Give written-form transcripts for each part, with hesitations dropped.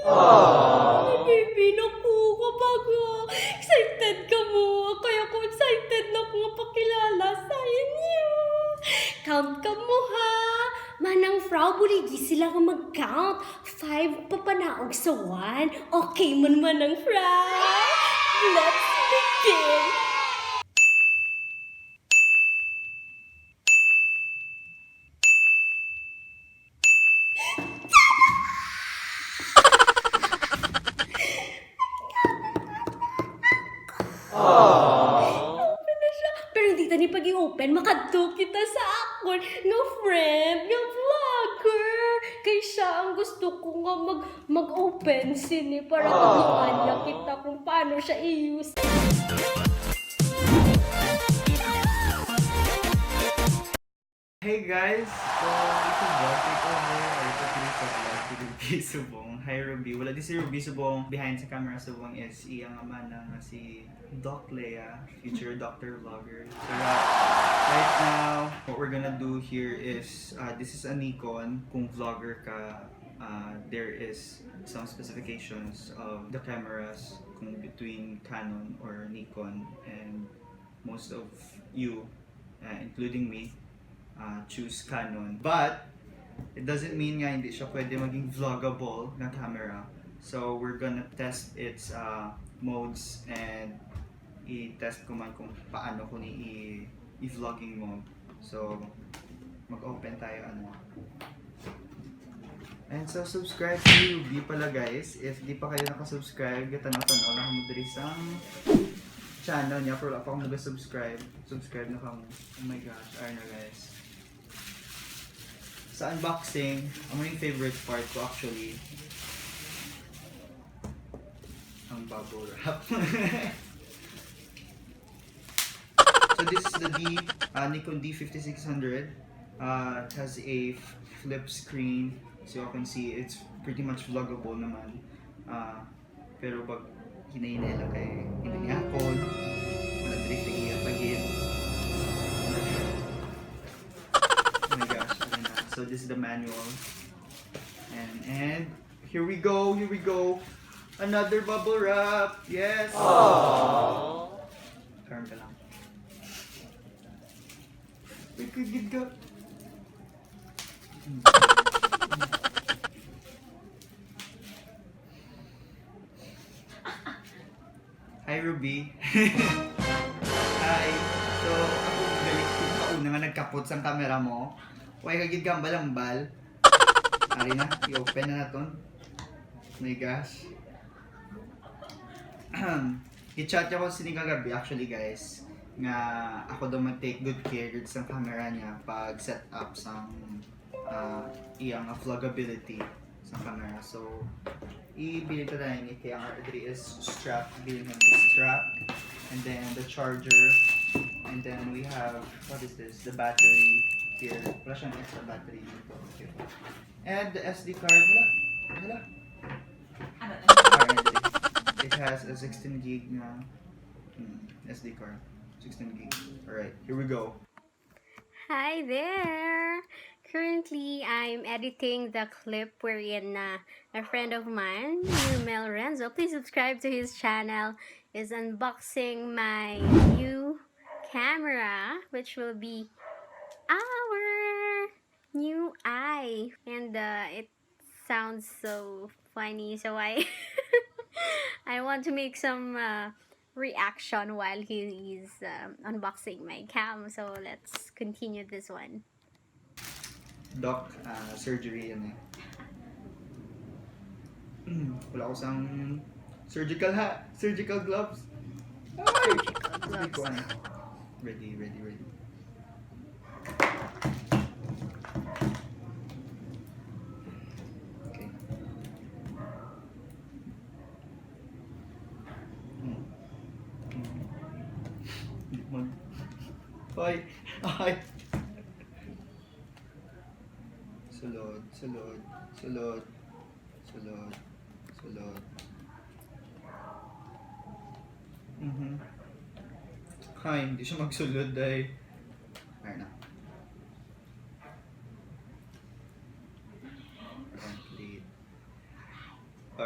Ay, baby, naku, kapag excited ka mo. Kaya ko excited na ko mapakilala sa inyo. Count ka mo, ha? Manang Frau, buligi sila ka mag-count. 5 papanaog sa 1. Okay man, Manang Frau. Let's begin. Open na siya. Pero hindi tani pag i-open, makadto kita sa akon nga friend, nga vlogger. Kaya siya ang gusto ko nga mag-open sini para turuan niya kita kung paano siya i-use. Hey guys! So, ito vlog, takeover, or ito sa vlog, si Ruby Subong. Hi Ruby! Wala din si Ruby Subong. Behind sa camera Subong is iyang ama na si Doc Lea, future doctor vlogger. So right now, what we're gonna do here is, this is a Nikon. Kung vlogger ka, there is some specifications of the cameras kung between Canon or Nikon, and most of you, including me, choose Canon. But it doesn't mean nga hindi siya pwede maging vloggable na camera. So we're gonna test its modes and i-test ko man kung paano ko ni i-vlogging mode. So mag-open tayo And so subscribe to Ruby pala guys. If di pa kayo nakasubscribe, tanaw-tanaw lang mo diri sa channel niya. Pero wala pa akong nag-subscribe. Subscribe na kamo. Oh my gosh, ayun na guys. Sa unboxing, ang main favorite part ko actually, ang bubble wrap. So this is the Nikon D5600. It has a flip screen, so you can see it's pretty much vloggable naman. Pero pag hinahinay lang kay hindi niya ako, wala direct na iyapagin. Oh my gosh, okay na. So this is the manual. And here we go. Another bubble wrap. Yes. Aww. Turn ka lang. Wait, good ka. Hi Ruby. Hi. So ako galit ko kauna nga nagkapot sa camera mo. Why kagid ka balambal? Ari na, i-open na naton. Oh my gosh. I-chat ako sini kagabi actually guys, nga ako daw mag-take good care sa camera niya pag set up sa iyang vloggability sa camera. So ibili ta tayo ni kaya ang order is strap, bilhin ng the strap, and then the charger, and then we have, what is this, the battery here. Wala siyang extra battery dito. Okay. And the SD card, hala. It has a 16 gig na SD card. 16 gig. Alright, here we go. Hi there! Currently, I'm editing the clip wherein a friend of mine, LEUMEL RENZO, please subscribe to his channel, is unboxing my new camera, which will be our new eye. And it sounds so funny, so I I want to make some reaction while he is unboxing my cam. So let's continue this one. Doc, surgery yan eh. Wala ko sang surgical gloves. Ay! Surgical gloves. Ready. Okay. Ay! Sulod. Ay, hindi siya magsulod dahil. Ayun na. Complete.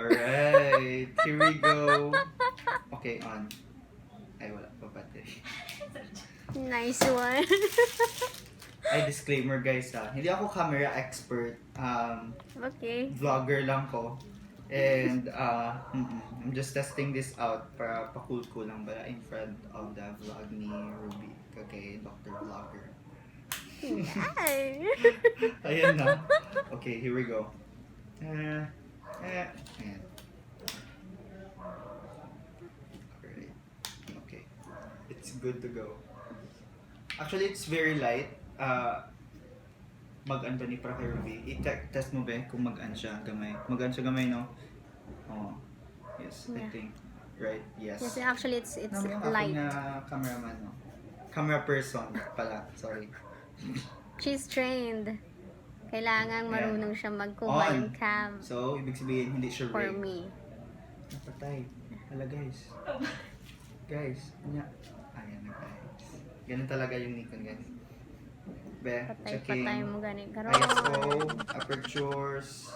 Alright, here we go. Okay, on. Ay, wala pa battery. Nice one. Ay, disclaimer guys ha. Hindi ako camera expert. Okay. Vlogger lang ko. And I'm just testing this out para pa-cool lang ba in front of the vlog ni Ruby. Okay, Dr. Vlogger. Ay. Ayan na. Okay, here we go. Ayan. Alright. Okay. It's good to go. Actually, it's very light. Mag-an ba ni para kay Ruby? I-test mo ba kung mag-an siya gamay? Mag-an siya gamay, no? Oh. Yes, I Yeah. think. Right? Yes. Yes, actually it's light. Na cameraman, no? Camera person pala. Sorry. She's trained. Kailangan marunong siya magkuha On. ng cam So, ibig sabihin, hindi siya for rig. me. Napatay. Hala guys. Guys, ayan na guys. Ganun talaga yung Nikon guys. Be, checking. Patay mo ganit karon. ISO, apertures.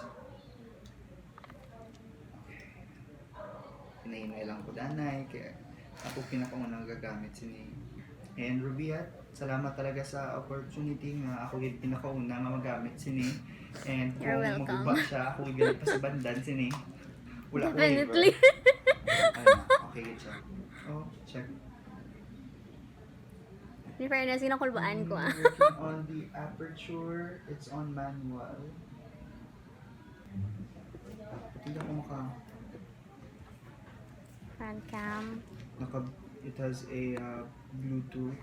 Hinahinay lang ko danay. Kaya ako pinakaunang gagamit sini. And Ruby at salamat talaga sa opportunity nga ako yung pinakauna nga magamit sini. And You're kung welcome. maguba siya, ako yung pa sa bandan sini. Wala ko Definitely. Ayun, okay, check. Oh, check. Ni fairness, sinakulbaan ko ah. Working on the aperture, it's on manual. Tingnan ko Front cam. it has a Bluetooth.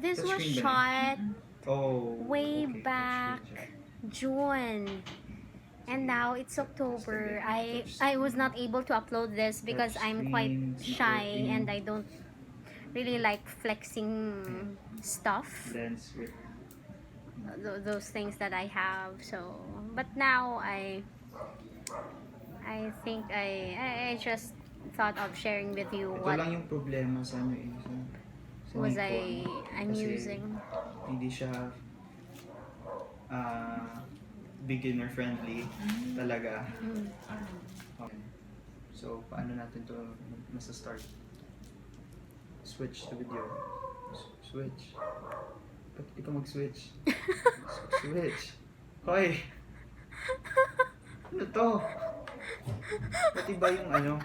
This was Touchscreen ba shot Oh, way okay, back touchscreen siya. June. And now it's October. I was not able to upload this because I'm quite shy and I don't really like flexing stuff. Lens with Those things that I have. So, but now I think I just thought of sharing with you ito what lang yung problema sa ano eh. Sa was Nikon. I'm Kasi using. Hindi siya beginner friendly talaga. Okay. So, paano natin to nasa start? Switch to video. Switch. Ba't di ka mag-switch? Switch. Hoy! Ano to? Ba't iba yung ano?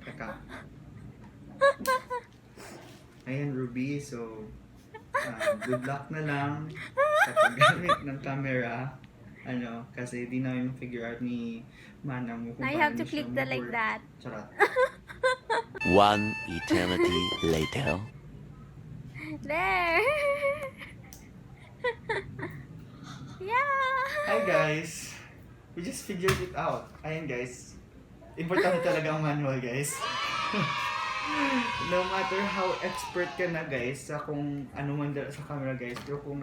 Teka. Ayan, Ruby. So, good luck na lang sa paggamit ng camera. Ano, kasi di namin ma-figure out ni Manang kung Now you have to click the like that. Charap. One eternity later. There! Yeah! Hi guys! We just figured it out. Ayan guys. Importante talaga ang manual guys. No matter how expert ka na guys sa kung ano man sa camera guys, pero kung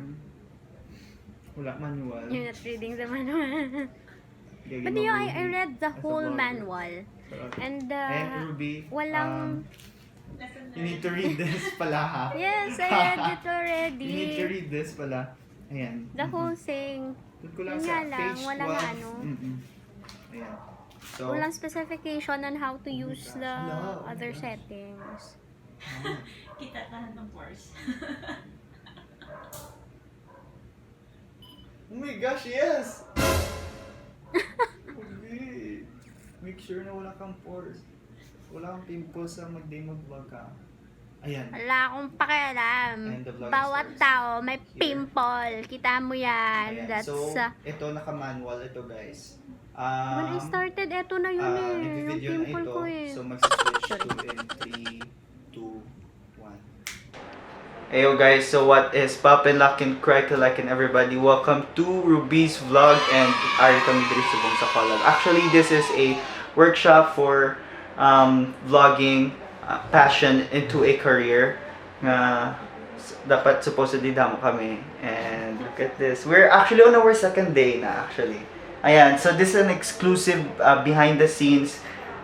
wala manual. You're not reading the manual. gagi But you know, I mabuhi read the as a whole vlogger. manual. And And Ruby, walang... you need to read this pala ha. Yes, I read it already. You need to read this pala. Ayan. The whole thing. Doon ko lang Yun sa nga lang, page walang 12. ano. Ayan. So, Walang specification on how to use the Hello. other settings. Kita tahan ng pores. Oh my gosh, yes! Okay. Make sure na wala kang pores. Wala kang pimples sa mag-day mag-vlog ka. Ayan. Wala akong pakialam. And the vlog Bawat starts tao may here. pimple. Kita mo yan. Ayan. That's... So, ito naka-manual ito guys. when I started, eto na yun eh. Yung Nag-video na pimple ito. ko eh. So, mag-switch to in 3, 2, 1. Ayo guys, so what is poppin', lockin', crack-a-lackin' everybody? Welcome to Ruby's vlog and ari kami diri subong sa collab. Actually, this is a workshop for vlogging passion into a career. Dapat supposedly damo kami. And look at this. We're actually on our second day na actually. Ayan, so this is an exclusive behind the scenes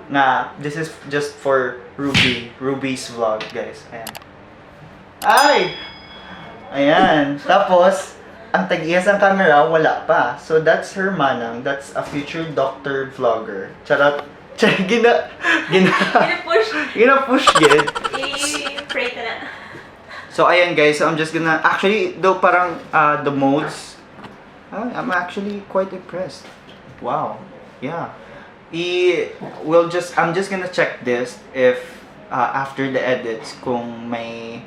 na this is just for Ruby's vlog, guys. Ayan. Ay! Ayan. Tapos, ang tag-ihas ang camera, wala pa. So, that's her manang. That's a future doctor vlogger. Charot. Gina-push. Gina-push, gid. I-pray ka na. So, ayan guys. So, I'm just gonna... Actually, though parang the modes, I'm actually quite impressed. Wow. Yeah. I'm just gonna check this if after the edits kung may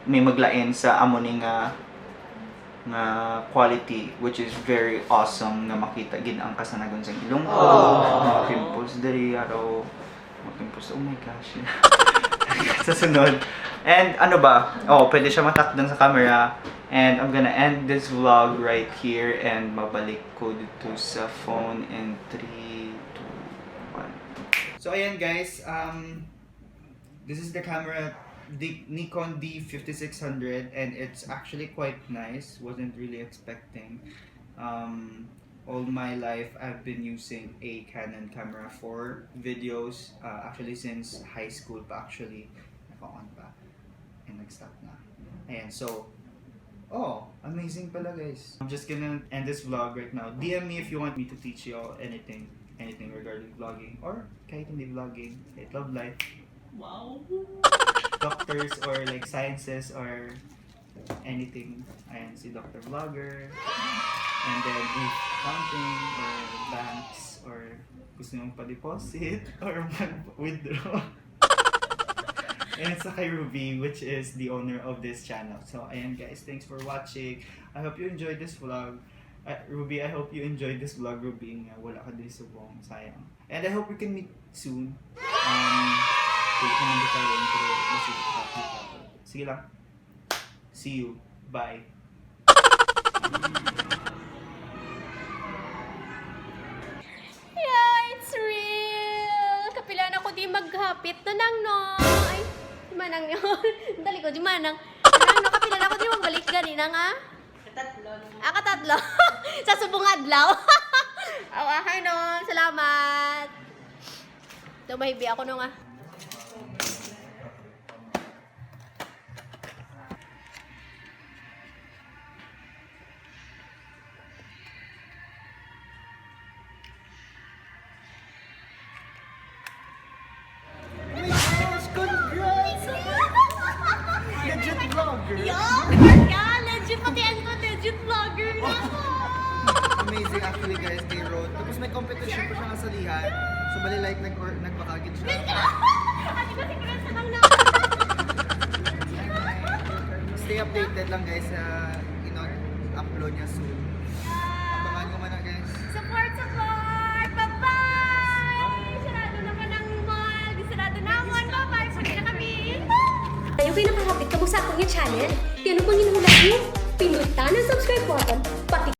maglain sa amo ni nga quality, which is very awesome nga makita gid ang kasanagon sa Ilonggo. Mga pimples diri araw. Mga pimples. Oh my gosh. Sa sunod. And ano ba? Oh, pwede siya matakdan sa camera. And I'm gonna end this vlog right here and mabalik ko dito sa phone in 3, 2, 1. So ayan guys, this is the camera, the Nikon D5600, and it's actually quite nice. Wasn't really expecting. All my life I've been using a Canon camera for videos, actually since high school pa actually. Naka-on pa and nag-stop na. Ayan, so oh, amazing pala guys. I'm just gonna end this vlog right now. DM me if you want me to teach you all anything regarding vlogging or kahit hindi vlogging, kahit love life, Wow. doctors or like sciences or anything. Ayan, si Dr. Vlogger. And then if accounting or banks or gusto nyo pa-deposit or mag-withdraw. And sa kay Ruby, which is the owner of this channel. So, ayan guys, thanks for watching. I hope you enjoyed this vlog. Ruby, I hope you enjoyed this vlog, Ruby. Wala ka din subong, sayang. And I hope we can meet soon. Sige lang. See you. Bye. Yeah, it's real! Kapilan ako di maghapit na nang no. Ay, di manang yun. Dali ko, di manang. Manang no, kapilan ako di magbalik ganina nga. Katatlo. Katatlo. Sa subong adlaw. Hi no, salamat. Tumahibi ako no nga. Legit vlogger! Yeah, legit pati ano, legit vlogger na ako. Amazing actually guys, kay Rode. Tapos may competition pa siya nga sa lihan. So bali like nagbakagin siya. Ate ko si Chris naman na. Stay updated lang guys sa upload niya soon. Abangan nyo man na guys. Support! Bye-bye! Sarado naman ang mall. Sarado naman. Bye-bye. Pwede na kami. Ayaw kayo nakakapit ka mo sa akong yung channel. Yan ang panginahulay mo. Pindutan ang subscribe button. Pati